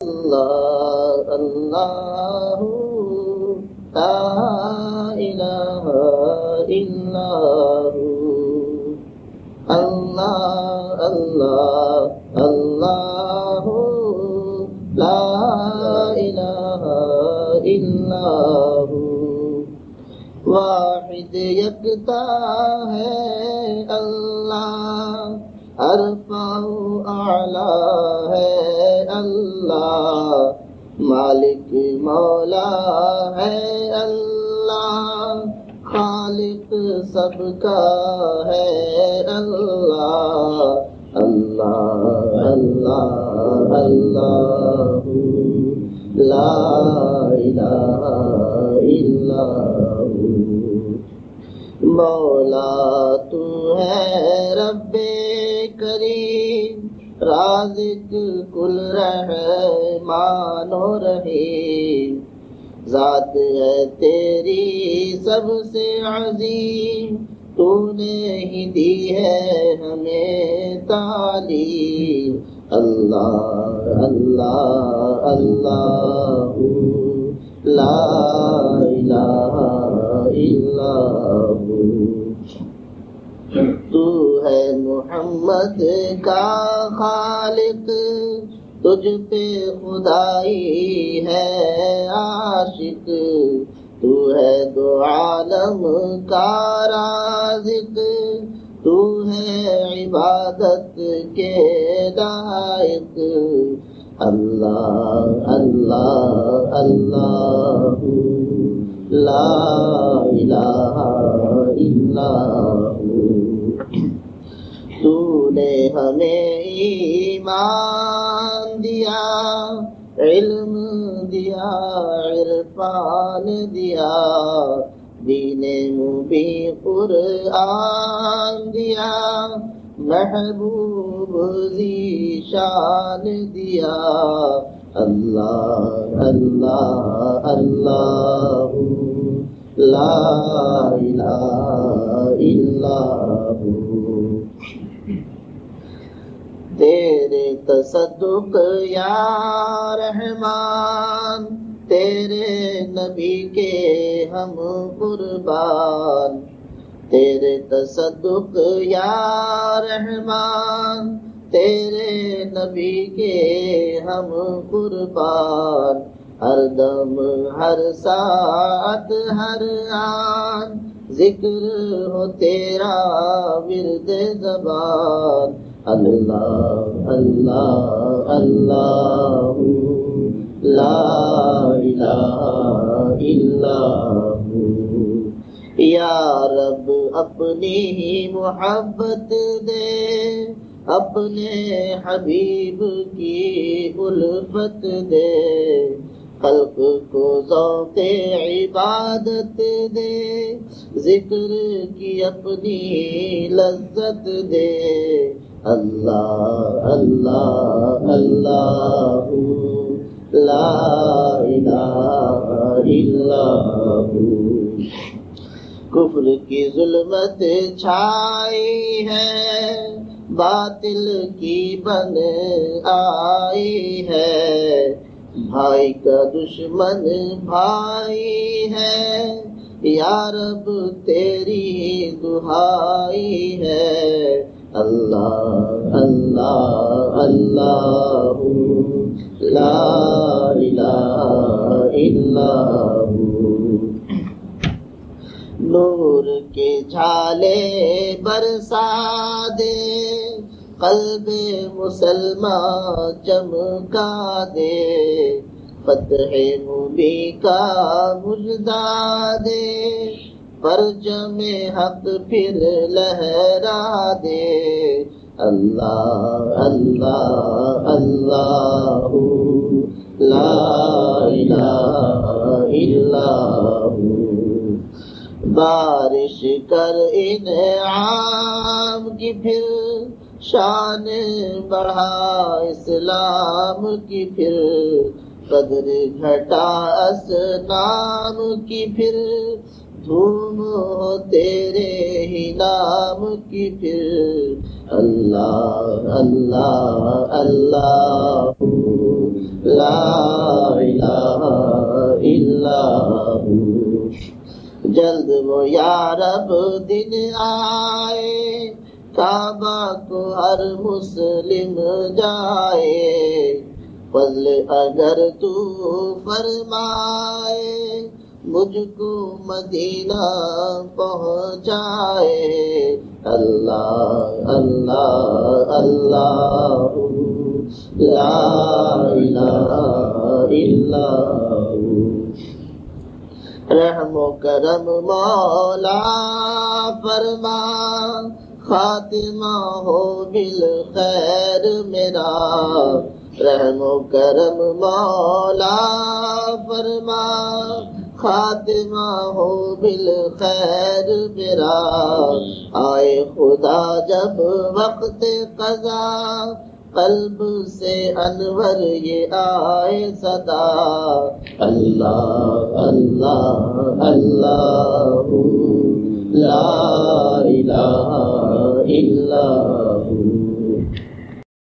اللہ اللہ لا الہ الا اللہ اللہ اللہ لا الہ الا واحد یکتا ہے اللہ، ارفع اعلی ہے اللہ، مالک مولا ہے اللہ، خالق سب کا ہے اللہ، اللہ اللہ اللہ لا الہ الا مولا تو ہے رب کریم، رازق کل رحمان و رحیم، ذات ہے تیری سب سے عظیم، تو نے ہی دی ہے ہمیں تعلیم، اللہ اللہ اللہ لا الہ الا تو ہے محمد کا خالق، تجھ پہ خدائی ہے عاشق، تو ہے دو عالم کا رازق، تو ہے عبادت کے لائق، اللہ اللہ اللہ لا الہ الا تو نے ہمیں ایمان دیا، علم دیا، عرفان دیا، دین مبین قرآن دیا، محبوب ذی شان دیا، اللہ اللہ اللہ لا الہ الا تیرے تصدق یا رحمان، تیرے نبی کے ہم قربان، تیرے تصدق یا رحمان، تیرے نبی کے ہم قربان، ہر دم ہر ساعت ہر آن ذکر ہو تیرا ورد زبان، اللہ اللہ اللہ لا الہ الا یا رب اپنی ہی محبت دے، اپنے حبیب کی الفت دے، خلق کو ذوق عبادت دے، ذکر کی اپنی لذت دے، اللہ اللہ اللہ لا الہ الا کفر کی ظلمت چھائی ہے، باطل کی بن آئی ہے، بھائی کا دشمن بھائی ہے، یا رب تیری دہائی ہے، اللہ اللہ اللہ لا الہ الا نور کے جھالے برسا دے، قلب مسلمان چمکا دے، فتح مبین کا مژدہ دے، پرچم حق پھر لہرا دے، اللہ اللہ اللہ لا الہ الا بارش کر انعام کی، پھر شان بڑھا اسلام کی، پھر قدر گھٹا اسنام کی، پھر دھوم ہو تیرے ہی نام کی پھر اللہ اللہ اللہ لا الہ الا ہو۔ جلد وہ یا رب دن آئے کعبہ کو ہر مسلم جائے، فضل اگر تو فرمائے مجھ کو مدینہ پہنچائے، اللہ اللہ اللہ لا الہ الا ہو۔ رحم و کرم مولا فرما، خاتمہ ہو بالخیر میرا، رحم و کرم مولا فرما، خاتمہ ہو بالخیر میرا، آئے خدا جب وقت قضا، قلب سے انور یہ آئے صدا، اللہ اللہ اللہ لا الہ الا ہو۔